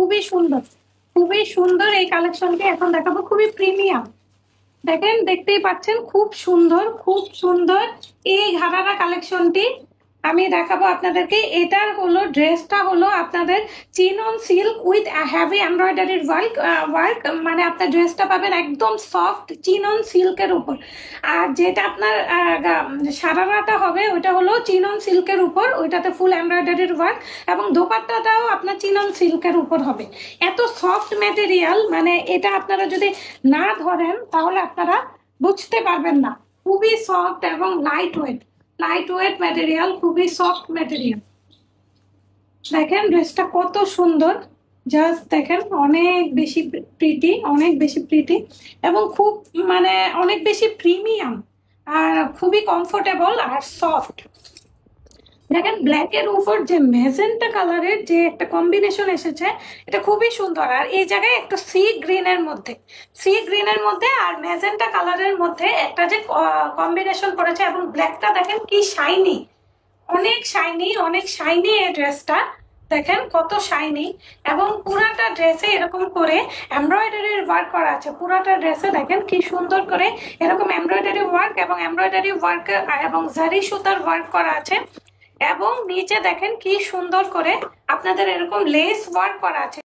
খুবই সুন্দর, খুবই সুন্দর। এই কালেকশনটি এখন দেখাবো, খুবই প্রিমিয়াম। দেখেন, দেখতেই পাচ্ছেন, খুব সুন্দর, খুব সুন্দর এই ঘাড়ারা কালেকশনটি আমি দেখাবো আপনাদেরকে। এটার হলো ড্রেসটা হলো আপনাদের চিনন সিল্ক উইথ হেভি এমব্রয়ডারির ওয়ার্ক, মানে আপনার ড্রেসটা পাবেন একদম সফট চিনন সিল্কের উপর। আর যেটা আপনার সারারাটা হবে ওইটা হলো চিনন সিল্কের উপর, ওইটাতে ফুল এমব্রয়ডারির ওয়ার্ক, এবং দোপাট্টাটাও আপনার চিনন সিল্কের উপর হবে। এত সফট ম্যাটেরিয়াল, মানে এটা আপনারা যদি না ধরেন তাহলে আপনারা বুঝতে পারবেন না। খুবই সফট এবং light weight, light weight material, খুবই সফট ম্যাটেরিয়াল। দেখেন ড্রেসটা কত সুন্দর, জাস্ট দেখেন, অনেক বেশি প্রিটি, অনেক বেশি প্রিটি, এবং খুব মানে অনেক বেশি প্রিমিয়াম, আর খুবই কমফোর্টেবল আর সফট। দেখেন ব্ল্যাকের উপর যে ম্যাজেন্টা কালারের যে একটা কম্বিনেশন এসেছে, এটা খুবই সুন্দর। আর এই জায়গায় একটা সি গ্রিনের মধ্যে, সি গ্রিনের মধ্যে আর ম্যাজেন্টা কালারের মধ্যে একটা যে কম্বিনেশন করেছে, এবং ব্ল্যাকটা দেখেন কি শাইনি, অনেক শাইনি, অনেক শাইনি এই ড্রেসটা। দেখেন কত শাইনি, এবং পুরাটা ড্রেসে এরকম করে এমব্রয়ডারির ওয়ার্ক করা আছে। পুরাটা ড্রেসে দেখেন কি সুন্দর করে এরকম এমব্রয়ডারি ওয়ার্ক এবং এমব্রয়ডারি ওয়ার্ক এবং জারি সুতার ওয়ার্ক করা আছে। এবং নিচে দেখেন কি সুন্দর করে আপনাদের এরকম লেস ওয়ার্ক করা আছে।